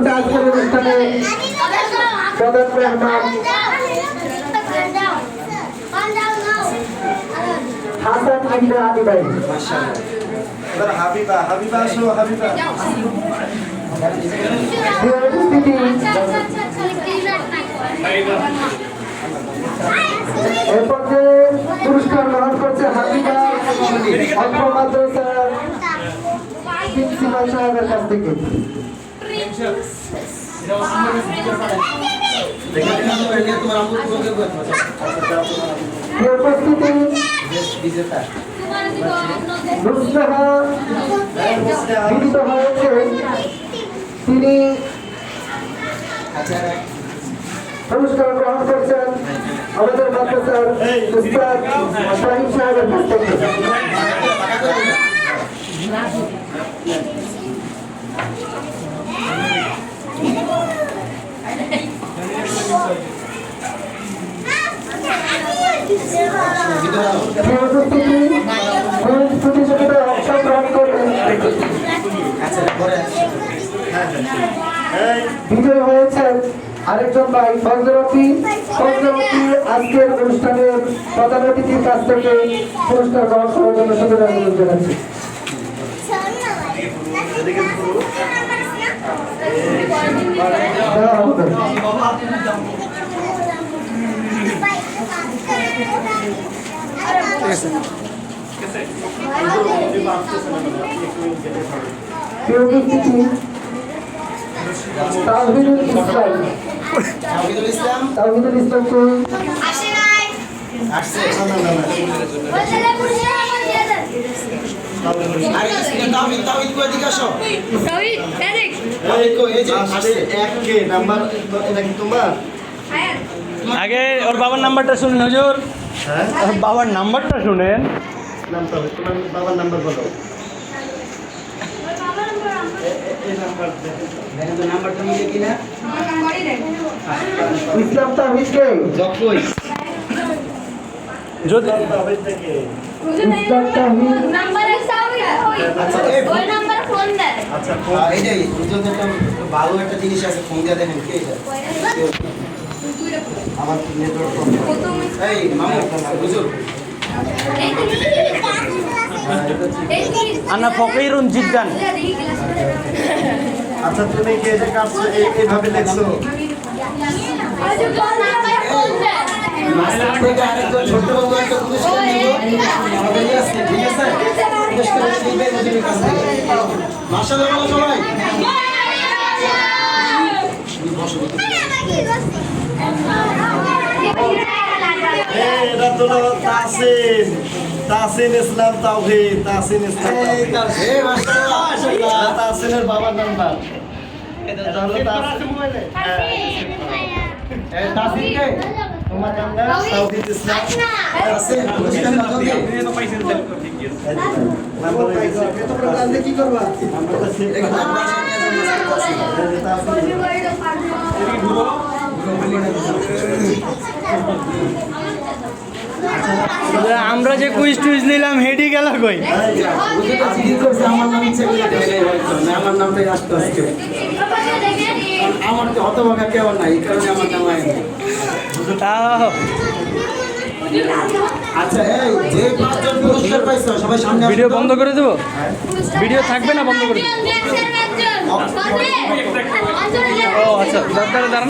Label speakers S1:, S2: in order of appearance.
S1: সাথে আজকের অনুষ্ঠানে প্রধান মেহমান হাসান ইবনে আলী ভাই।
S2: এবার হাবিবা আসো, হাবিবা।
S1: এর পর্যায়ে পুরস্কার গ্রহণ করছে হাবিবা অল্প মাদ্রাসার প্রিন্সিপাল সাহেবের কাছ থেকে। উপস্থিতি মুস্তাহা বিনীত হয়েছে, তিনি পুরস্কার গ্রহণ করছেন আমাদের মাদ্রাসার উস্তাদ শাহিন সাহেবের কাছ থেকে। প্রতিযোগিতায় অংশগ্রহণ করবেন বিজয় হয়েছেন আরেকজন ভাই ফজলরতি। আজকের অনুষ্ঠানের প্রধান অতিথির কাছ থেকে পুরস্কার গ্রহণ করার জন্য সুবিধা অনুরোধ জানাচ্ছি। তাওহিদুল ইসলামকে
S3: আগে ওর বাবার নাম্বারটা শুনুন হুজুর। ওর বাবার নাম্বারটা শুনেন।
S2: তোমার বাবার নাম্বার বলো।
S1: ইসলাম তাওহিদকে
S3: যদি
S1: ইসলাম তাওহিদ
S2: ভালো একটা জিনিস আছে, ফোন দিয়ে দেখেন কে এটা। আমার নেটওয়ার্ক এই মামু হুজুর
S3: আনা ফকিরুন জিদ্দান।
S2: আচ্ছা তুমি কি এটা কাটছো এইভাবে লিখছো? ছোট বন্ধু একটা পুরস্কার নিব আমাদের আজকে, ঠিক আছে? পুরস্কার দিবে মুজিবের কাছ থেকে। মাশাআল্লাহ বলো সবাই। এটা তো তাসিন ইসলাম তাওহীদ, তাসিন ইসলাম তাওহীদ। মাশাআল্লাহ তাসিনের বাবার নাম্বার এটা হলো তাসিন কে তোমার নাম্বার তাওহীদ ইসলাম তাসিন পুরস্কার না দিও তো পয়সা দেন ঠিক আছে নাম্বার পাইছো তোমরা জানলে কি করবা নাম্বারটা সেভ
S3: আমরা যে কুইজ টুইজ নিলাম হেডি গেল কই?
S2: আমার নামটাই আসতে আসছে, আমার তো হতভাগা কেউ নাই, এই কারণে আমার নাম আয়। আচ্ছা এই যে পাঁচজন পুরস্কার পাইছো সবাই সামনে
S3: ভিডিও বন্ধ করে দেবো? ভিডিও থাকবে না বন্ধ করে দেবো? ও আচ্ছা, দাঁড়ান।